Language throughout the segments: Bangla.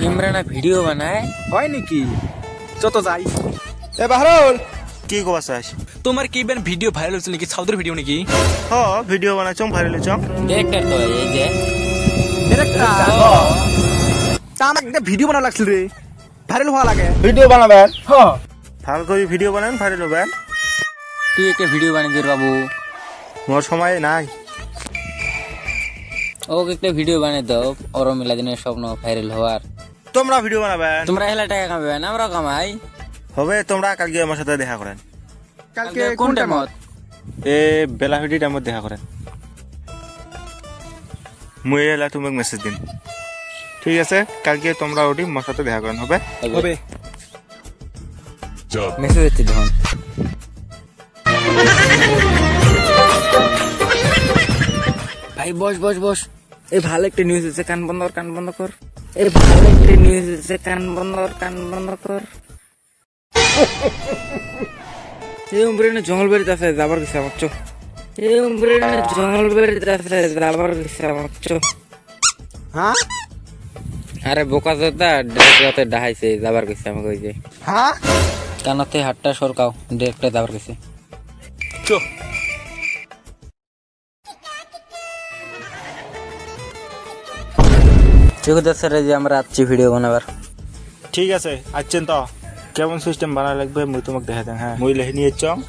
ইমরানা ভিডিও বানায় হয় নাকি? যত যাই এ বাহরুল কি কবা চাস? তোমার কি বেন ভিডিও ভাইরাল হচ্ছে নাকি? সাউথের ভিডিও নাকি? হ ভিডিও বানাইছম ভাইরাল হইছম। ডিরেক্টর তো এই যে ডিরেক্টর তা আমাকে একটা ভিডিও বানানো লাগছিল রে, ভাইরাল হওয়া লাগে। ভিডিও বানাবেন? হ্যাঁ ভাল করে ভিডিও বানান ভাইরাল হবেন। তুই একটা ভিডিও বানিয়ে দে বাবু, মোর সময় নাই। ওকে একটা ভিডিও বানিয়ে দাও, ওর মিলাদিনের স্বপ্ন ভাইরাল হওয়ার। তোমরা ভিডিও বানাবেন? তোমরা হেলা টাকা কামাবে না, আমরা কামাই। হবে তোমরা কালকে আমার সাথে দেখা করেন। কালকে কোন টাইমত? এ বেলা ভিডি টাইমত দেখা করেন। মুই এলা তুমি মেসেজ দিন, ঠিক আছে? কালকে তোমরা ওটি আমার সাথে দেখা করেন। হবে হবে মেসেজ দিচ্ছি তখন। ভাই বস বস বস, এই ভালো একটা নিউজ আছে, কান বন্ধ কর, কান বন্ধ কর। এই ভালো একটা নিউজ আছে, কান বন্ধ কর, কান বন্ধ কর। এই উমরেনে জঙ্গল বাড়িতে আছে, যাবার গেছে আমার চো। এই উমরেনে জঙ্গল বাড়িতে আছে, যাবার গেছে আমার চো। হ্যাঁ আরে বোকা জোতা ডিরেক্টর ডাহাইছে, যাবার গেছে আমাকে। ওই যে হ্যাঁ কানতে হাতটা সরকাও, ডিরেক্টর যাবার গেছে। চো ঠিক আছে স্যার, এই যে আমরা আসছি ভিডিও বানাবার। ঠিক আছে, আচ্ছেন তো কেমন সিস্টেম বানা লাগবে মুই তোমাকে দেখা দেন। হ্যাঁ মুই লেখি নিয়ে চম।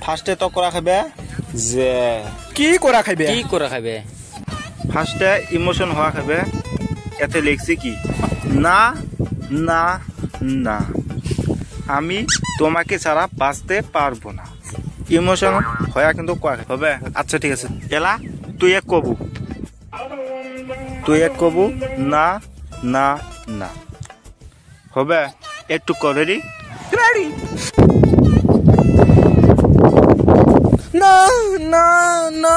ফার্স্টে তো করা খাবে যে কি করা খাইবে? কি করে খাবে? ফার্স্টে ইমোশন হওয়া খাবে। এতে লিখছি কি, না না না, আমি তোমাকে ছাড়া বাঁচতে পারবো না। ইমোশন হয়া কিন্তু কোয়া হবে। আচ্ছা ঠিক আছে, এলা তুই এক কবু, তুই এক কবু না না না। হবে একটু রেডি? রেডি? না না না।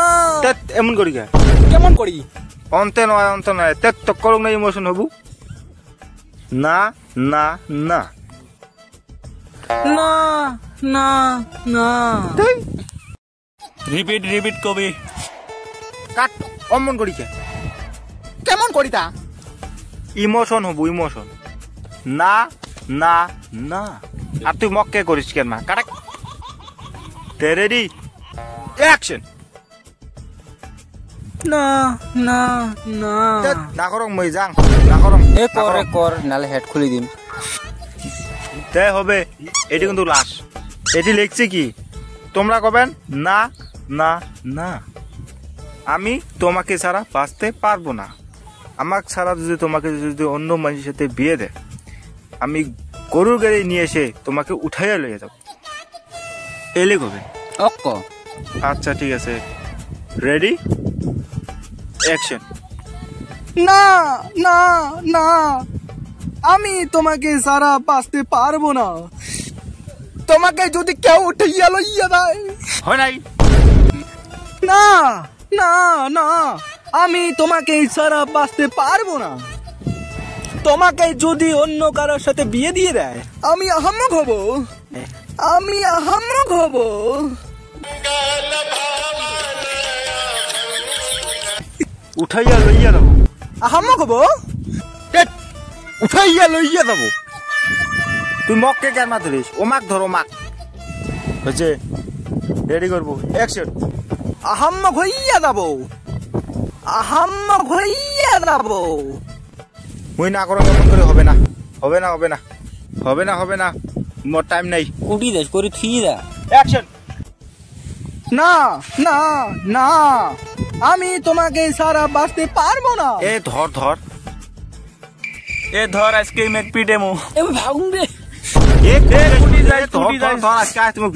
এমন করি গে কেমন করি? অন্তে নয় তো করুক না ইমোশন হবু। না না না না না না। রিপিট কবি কাট। অমন করি কে? কেমন করি তা? ইমোশন হবু, ইমোশন। না না না। আর তুই মক্কে করিস কেন? মা কাটাক। Ready action. না না না না করং মই যাং, না করং। এ করে কর, নালে হেড খুলে দিন। তাই হবে। এটি কিন্তু লাশ। এটি লিখছি কি, তোমরা কবেন না না না, আমি তোমাকে ছাড়া বাঁচতে পারবো না। আমার ছাড়া যদি তোমাকে যদি অন্য মানুষের সাথে বিয়ে দেয়, আমি গরুর গাড়ি নিয়ে এসে তোমাকে উঠাইয়া লইয়া যাব। এলে কবে? অক্ক আচ্ছা ঠিক আছে, রেডি অ্যাকশন। না না না, আমি তোমাকে সারা বাঁচতে পারবো না। তোমাকে যদি কেউ উঠাইয়া লইয়া দেয়। হয় নাই? না না না, আমি তোমাকে সারা বাঁচতে পারবো না। তোমাকে যদি অন্য কারোর সাথে বিয়ে দিয়ে দেয়, আমি আহাম্মক হব, আমি আহাম্মক হব। উঠাইয়া লইয়া যাব? আহাম্মক হব? উঠাইয়া লইয়া যাব? তুই মককে কেন ধরিস? ও মাক ধরো, মাক হচ্ছে। রেডি করবো অ্যাকশন। আহাম্মক হইয়া যাব, আহাম্মক হইয়া যাব। মুই না করো এমন করে হবে না, হবে না, হবে না, হবে না, হবে না। মোর টাইম নাই। উঠি দেশ করে থুই দা। অ্যাকশন। না না না, আমি তোমাকে সারা বাঁচতে পারবো না। এ ধর ধর, এ ধর আজকে মেক পিটে মো। এ ভাগুন রে। ধর ধর আজকে তুমি